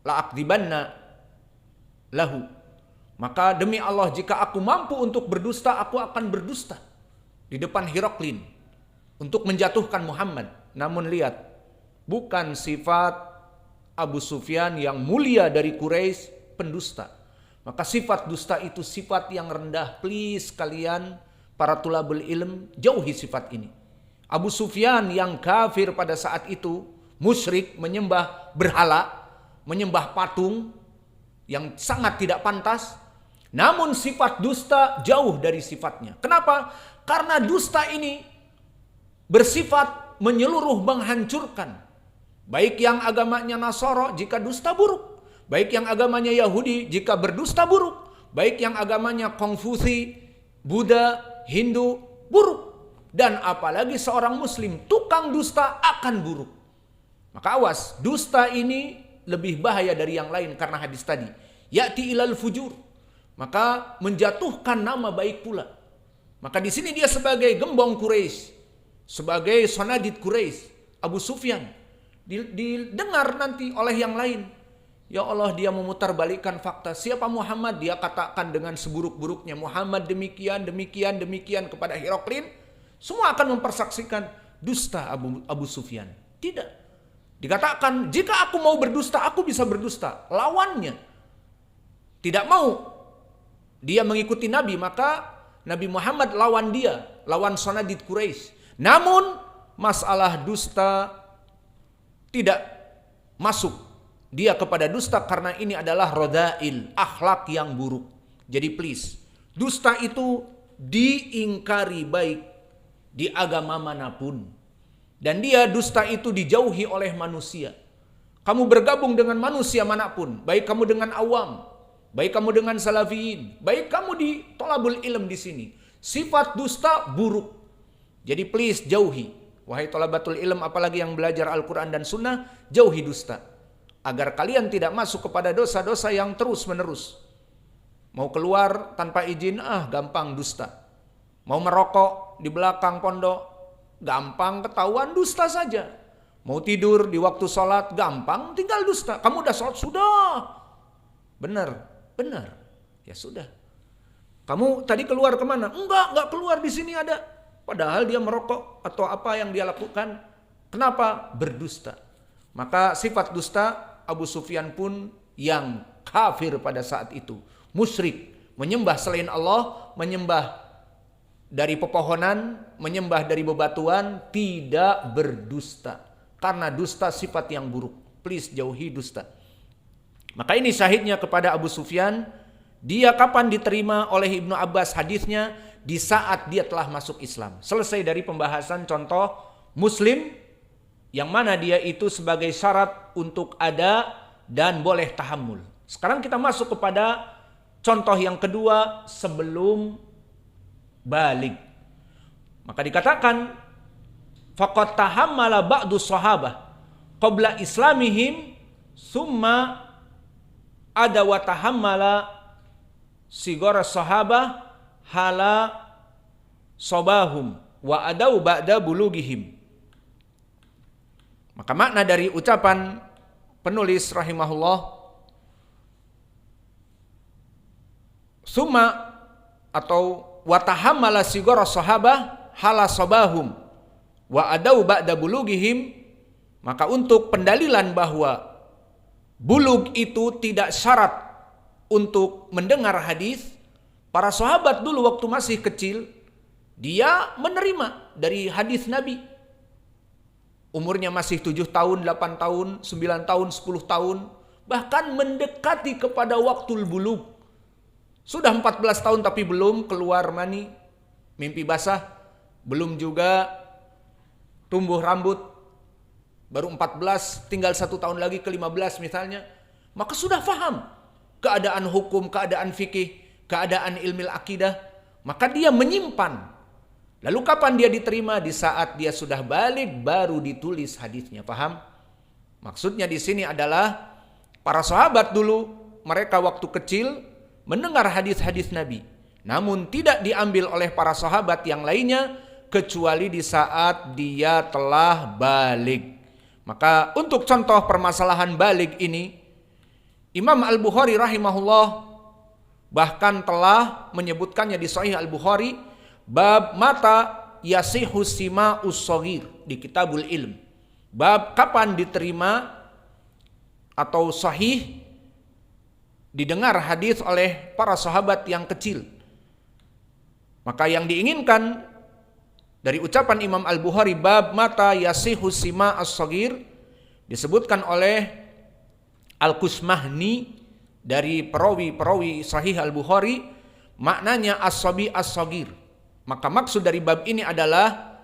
la'akdibanna lahu. Maka demi Allah, jika aku mampu untuk berdusta, aku akan berdusta di depan Hiraklin untuk menjatuhkan Muhammad. Namun lihat, bukan sifat Abu Sufyan yang mulia dari Quraisy pendusta. Maka sifat dusta itu sifat yang rendah. Please kalian para tulabul ilm, jauhi sifat ini. Abu Sufyan yang kafir pada saat itu, musyrik, menyembah berhala, menyembah patung yang sangat tidak pantas. Namun sifat dusta jauh dari sifatnya. Kenapa? Karena dusta ini bersifat menyeluruh, menghancurkan. Baik yang agamanya Nasara jika dusta buruk. Baik yang agamanya Yahudi jika berdusta buruk. Baik yang agamanya Konfusi, Buddha, Hindu buruk. Dan apalagi seorang muslim tukang dusta akan buruk. Maka awas, dusta ini lebih bahaya dari yang lain karena hadis tadi. Ya'ti ilal fujur. Maka menjatuhkan nama baik pula. Maka di sini dia sebagai gembong Quraisy, sebagai sanadid Quraisy, Abu Sufyan didengar nanti oleh yang lain. Ya Allah, dia memutarbalikkan fakta. Siapa Muhammad? Dia katakan dengan seburuk-buruknya, Muhammad demikian, demikian, demikian kepada Hiraklin. Semua akan mempersaksikan dusta Abu Sufyan. Tidak. Dikatakan, jika aku mau berdusta, aku bisa berdusta. Lawannya tidak mau dia mengikuti Nabi, maka Nabi Muhammad lawan dia, lawan sanadid Quraisy. Namun masalah dusta tidak masuk dia kepada dusta karena ini adalah rodail, akhlak yang buruk. Jadi please, dusta itu diingkari baik di agama manapun. Dan dia dusta itu dijauhi oleh manusia. Kamu bergabung dengan manusia manapun, baik kamu dengan awam, baik kamu dengan salafiyin, baik kamu di tolabul ilm di sini, sifat dusta buruk. Jadi please jauhi. Wahai tolabatul ilm, apalagi yang belajar Al-Quran dan Sunnah, jauhi dusta. Agar kalian tidak masuk kepada dosa-dosa yang terus menerus. Mau keluar tanpa izin, gampang dusta. Mau merokok di belakang pondok, gampang ketahuan dusta saja. Mau tidur di waktu sholat, gampang tinggal dusta. Kamu udah sholat? Sudah. Benar. Ya sudah. Kamu tadi keluar kemana? Enggak keluar, di sini ada. Padahal dia merokok atau apa yang dia lakukan. Kenapa? Berdusta. Maka sifat dusta Abu Sufyan pun yang kafir pada saat itu. Musyrik. Menyembah selain Allah, menyembah dari pepohonan, menyembah dari bebatuan, tidak berdusta. Karena dusta sifat yang buruk. Please jauhi dusta. Maka ini syahidnya kepada Abu Sufyan. Dia kapan diterima oleh Ibnu Abbas hadisnya? Di saat dia telah masuk Islam. Selesai dari pembahasan contoh muslim yang mana dia itu sebagai syarat untuk ada dan boleh tahammul. Sekarang kita masuk kepada contoh yang kedua sebelum balik. Maka dikatakan faqad tahammala ba'du sahabah qabla islamihim summa ada wa tahammala sigara sahabah hala sobahum wa adau ba'da bulugihim. Maka makna dari ucapan penulis rahimahullah summa atau wa tahammala sigara sahabah hala sobahum wa adau ba'da bulugihim, maka untuk pendalilan bahwa bulug itu tidak syarat untuk mendengar hadis, para sahabat dulu waktu masih kecil, dia menerima dari hadis Nabi. Umurnya masih 7 tahun, 8 tahun, 9 tahun, 10 tahun, bahkan mendekati kepada waktul bulug. Sudah 14 tahun tapi belum keluar mani, mimpi basah, belum juga tumbuh rambut, baru 14, tinggal 1 tahun lagi ke 15 misalnya, maka sudah faham keadaan hukum, keadaan fikih, keadaan ilmu akidah, maka dia menyimpan. Lalu kapan dia diterima? Di saat dia sudah balik baru ditulis hadisnya. Paham? Maksudnya di sini adalah para sahabat dulu, mereka waktu kecil mendengar hadis-hadis Nabi, namun tidak diambil oleh para sahabat yang lainnya kecuali di saat dia telah balik. Maka untuk contoh permasalahan balik ini, Imam Al-Bukhari rahimahullah bahkan telah menyebutkannya di Sahih Al-Bukhari, bab mata yasihu sima'us shaghir di Kitabul Ilm. Bab kapan diterima atau sahih didengar hadis oleh para sahabat yang kecil. Maka yang diinginkan dari ucapan Imam Al-Bukhari, bab mata yasihu sima'us shaghir, disebutkan oleh Al-Kusmahni dari perawi Sahih Al-Bukhari, maknanya as-sabi as-shaghir. Maka maksud dari bab ini adalah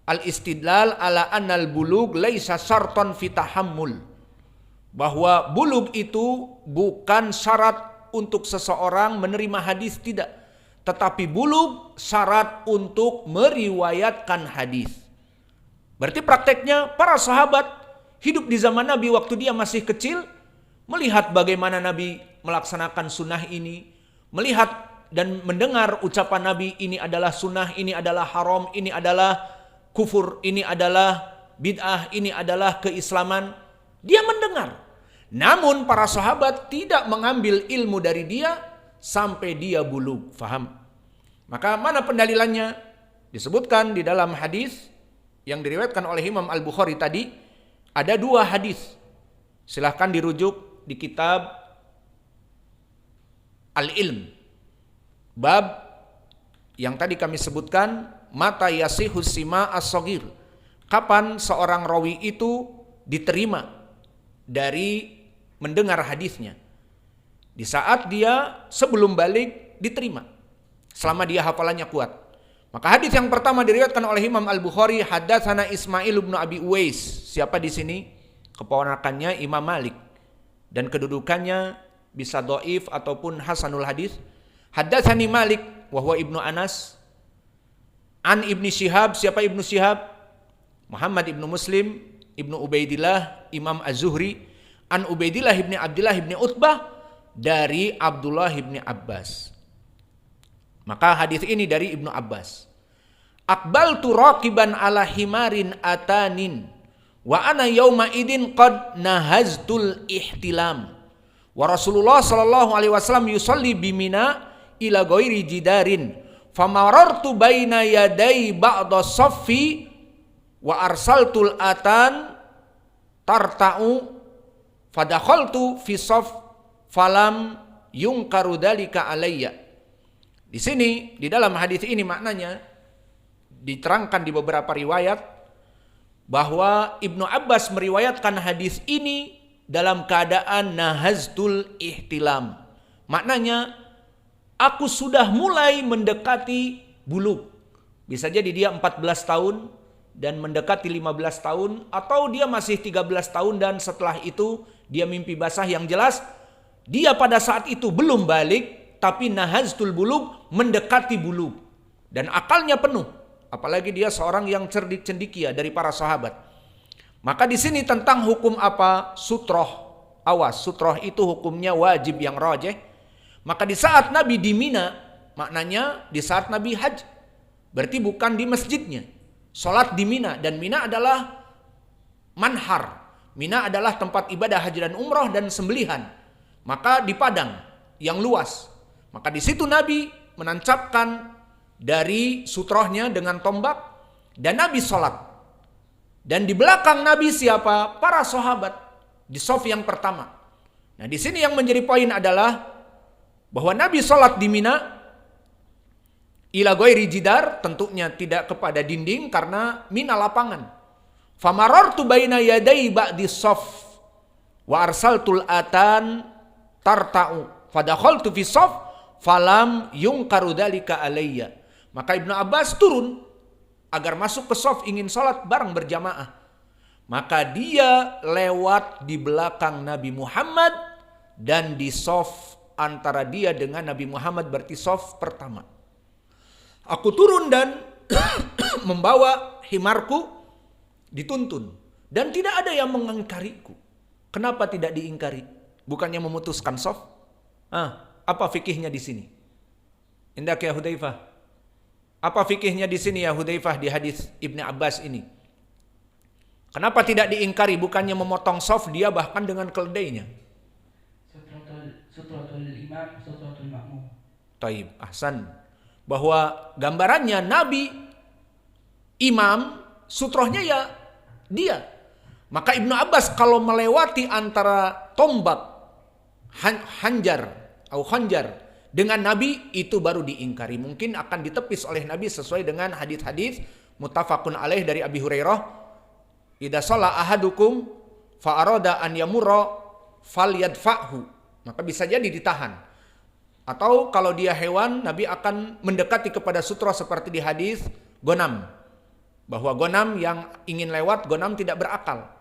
al-istidlal ala annal bulug laisa syarton fi tahammul, bahwa bulug itu bukan syarat untuk seseorang menerima hadis, tidak, tetapi bulug syarat untuk meriwayatkan hadis. Berarti prakteknya para sahabat hidup di zaman Nabi waktu dia masih kecil, melihat bagaimana Nabi melaksanakan sunnah ini, melihat dan mendengar ucapan Nabi, ini adalah sunnah, ini adalah haram, ini adalah kufur, ini adalah bid'ah, ini adalah keislaman. Dia mendengar. Namun para sahabat tidak mengambil ilmu dari dia sampai dia bulug, faham? Maka mana pendalilannya? Disebutkan di dalam hadis yang diriwayatkan oleh Imam Al-Bukhari tadi, ada 2 hadis. Silahkan dirujuk di kitab Al-Ilm, bab yang tadi kami sebutkan, mata yasihu sima as-shaghir, kapan seorang rawi itu diterima dari mendengar hadisnya. Di saat dia sebelum balik diterima, selama dia hafalannya kuat. Maka hadis yang pertama diriwayatkan oleh Imam Al-Bukhari, haddatsana Ismail bin Abi Uwais. Siapa di sini? Keponakannya Imam Malik. Dan kedudukannya bisa dhaif ataupun hasanul hadis. Haddatsani Malik wa huwa Ibnu Anas an Ibnu Syihab. Siapa Ibnu Syihab? Muhammad Ibnu Muslim Ibnu Ubaidillah Imam Az-Zuhri an Ubaidillah ibni Abdullah ibni Utbah dari Abdullah ibni Abbas. Maka hadis ini dari Ibnu Abbas. Aqbaltu raqiban ala himarin atanin wa ana yauma idin qad nahaztul ihtilam wa Rasulullah sallallahu alaihi wasallam yusalli bimina ila ghairi jidarin famarartu baina yaday ba'da saffi wa arsaltul atan tarta'u fadakhaltu fi saff falam yunkaru dalika alayya. Di sini di dalam hadis ini maknanya diterangkan di beberapa riwayat bahwa Ibnu Abbas meriwayatkan hadis ini dalam keadaan nahaztul ihtilam. Maknanya aku sudah mulai mendekati bulug. Bisa jadi dia 14 tahun dan mendekati 15 tahun, atau dia masih 13 tahun dan setelah itu dia mimpi basah. Yang jelas dia pada saat itu belum balik, tapi nahaztul bulug, mendekati bulug, dan akalnya penuh. Apalagi dia seorang yang cerdik cendikia dari para sahabat. Maka di sini tentang hukum apa? Sutroh. Awas, sutroh itu hukumnya wajib yang rajih. Maka di saat Nabi di Mina, maknanya di saat Nabi haji. Berarti bukan di masjidnya. Salat di Mina, dan Mina adalah manhar. Mina adalah tempat ibadah haji dan umrah dan sembelihan. Maka di padang yang luas. Maka di situ Nabi menancapkan dari sutrohnya dengan tombak, dan Nabi sholat. Dan di belakang Nabi siapa? Para sahabat di shaf yang pertama. Nah, di sini yang menjadi poin adalah bahwa Nabi sholat di Mina ila ghairi jidar, tentunya tidak kepada dinding karena Mina lapangan. Famarartu baina yadai ba'di shaf wa arsaltul atan tarta'u fadakhaltu fi shaf falam yunkaru dalika alayya. Maka Ibnu Abbas turun agar masuk ke shaf ingin sholat bareng berjamaah. Maka dia lewat di belakang Nabi Muhammad dan di shaf antara dia dengan Nabi Muhammad, berarti shaf pertama. Aku turun dan membawa himarku dituntun, dan tidak ada yang mengingkariku. Kenapa tidak diingkari? Bukannya memutuskan shaf? Apa fikihnya di sini? Indak ya Hudzaifah. Apa fikihnya di sini ya Hudzaifah di hadis Ibnu Abbas ini? Kenapa tidak diingkari? Bukannya memotong shaf, dia bahkan dengan keledainya. sutratul imam, sutratul makmum. Taib, ahsan. Bahwa gambarannya Nabi, imam, sutrohnya ya dia. Maka Ibnu Abbas kalau melewati antara tombak hanjar atau khanjar dengan Nabi itu baru diingkari. Mungkin akan ditepis oleh Nabi sesuai dengan hadis-hadis muttafaqun alaih dari Abi Hurairah. Idza shalla ahadukum fa arada an yamurra falyadfa'hu. Maka bisa jadi ditahan. Atau kalau dia hewan, Nabi akan mendekati kepada sutra seperti di hadis Gonam. Bahwa Gonam yang ingin lewat, Gonam tidak berakal.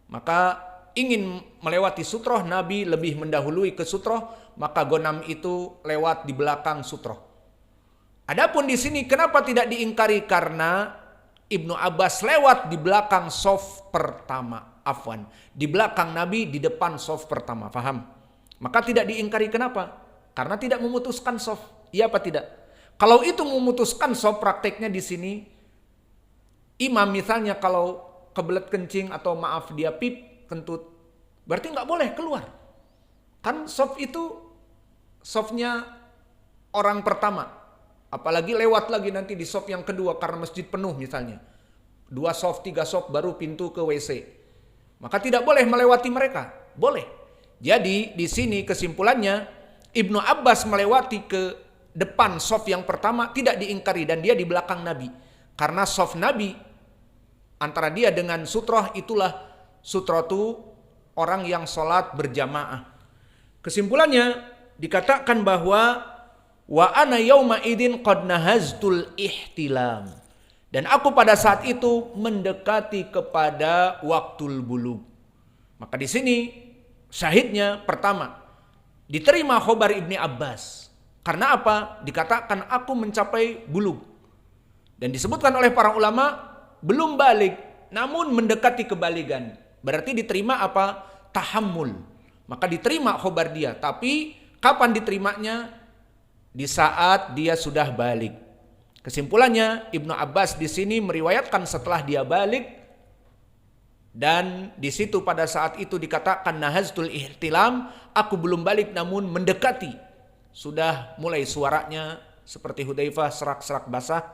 Maka ingin melewati sutroh, Nabi lebih mendahului ke sutroh, maka Gonam itu lewat di belakang sutroh. Adapun di sini kenapa tidak diingkari? Karena Ibnu Abbas lewat di belakang shaf pertama. Afwan, di belakang Nabi, di depan shaf pertama. Faham? Maka tidak diingkari. Kenapa? Karena tidak memutuskan shaf. Iya apa tidak? Kalau itu memutuskan shaf, prakteknya di sini imam misalnya kalau kebelet kencing atau maaf dia pip kentut, berarti nggak boleh keluar. Kan shaf itu shafnya orang pertama. Apalagi lewat lagi nanti di shaf yang kedua karena masjid penuh misalnya. 2 shaf, 3 shaf baru pintu ke WC. Maka tidak boleh melewati mereka. Boleh. Jadi di sini kesimpulannya Ibnu Abbas melewati ke depan shaf yang pertama tidak diingkari dan dia di belakang Nabi. Karena shaf Nabi antara dia dengan sutroh itulah sutrotu orang yang sholat berjamaah. Kesimpulannya dikatakan bahwa wa ana yauma idin qad nahaztul ihtilam. Dan aku pada saat itu mendekati kepada waktul bulug. Maka di sini syahidnya pertama diterima khobar Ibni Abbas. Karena apa? Dikatakan aku mencapai bulug. Dan disebutkan oleh para ulama belum balik, namun mendekati kebaligan. Berarti diterima apa? Tahammul. Maka diterima khobar dia. Tapi kapan diterimanya? Di saat dia sudah balik. Kesimpulannya Ibnu Abbas di sini meriwayatkan setelah dia balik. Dan di situ pada saat itu dikatakan nahaztul ihtilam, aku belum balik namun mendekati. Sudah mulai suaranya seperti Hudzaifah serak-serak basah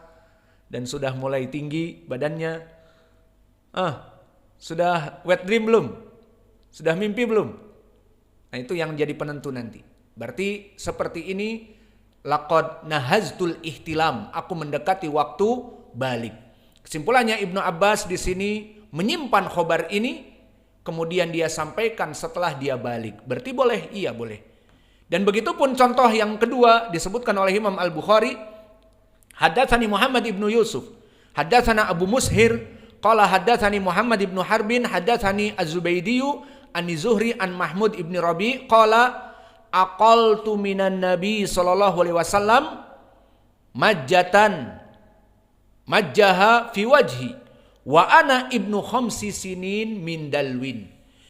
dan sudah mulai tinggi badannya. Sudah wet dream belum? Sudah mimpi belum? Nah, itu yang jadi penentu nanti. Berarti seperti ini laqad nahaztul ihtilam, aku mendekati waktu balik. Kesimpulannya Ibnu Abbas di sini menyimpan khobar ini, kemudian dia sampaikan setelah dia balik. Berarti boleh? Iya boleh. Dan begitu pun contoh yang kedua disebutkan oleh Imam Al-Bukhari. Haddatsani Muhammad ibnu Yusuf, haddatsana Abu Mushir, qala haddatsani Muhammad ibnu Harbin, haddatsani Az-Zubaydiyu an Zuhri an Mahmud ibnu Rabi, qala aqaltu minan Nabi sallallahu alaihi wasallam majjaha fi wajhi wa ana ibnu khamsi sinin min dalwin.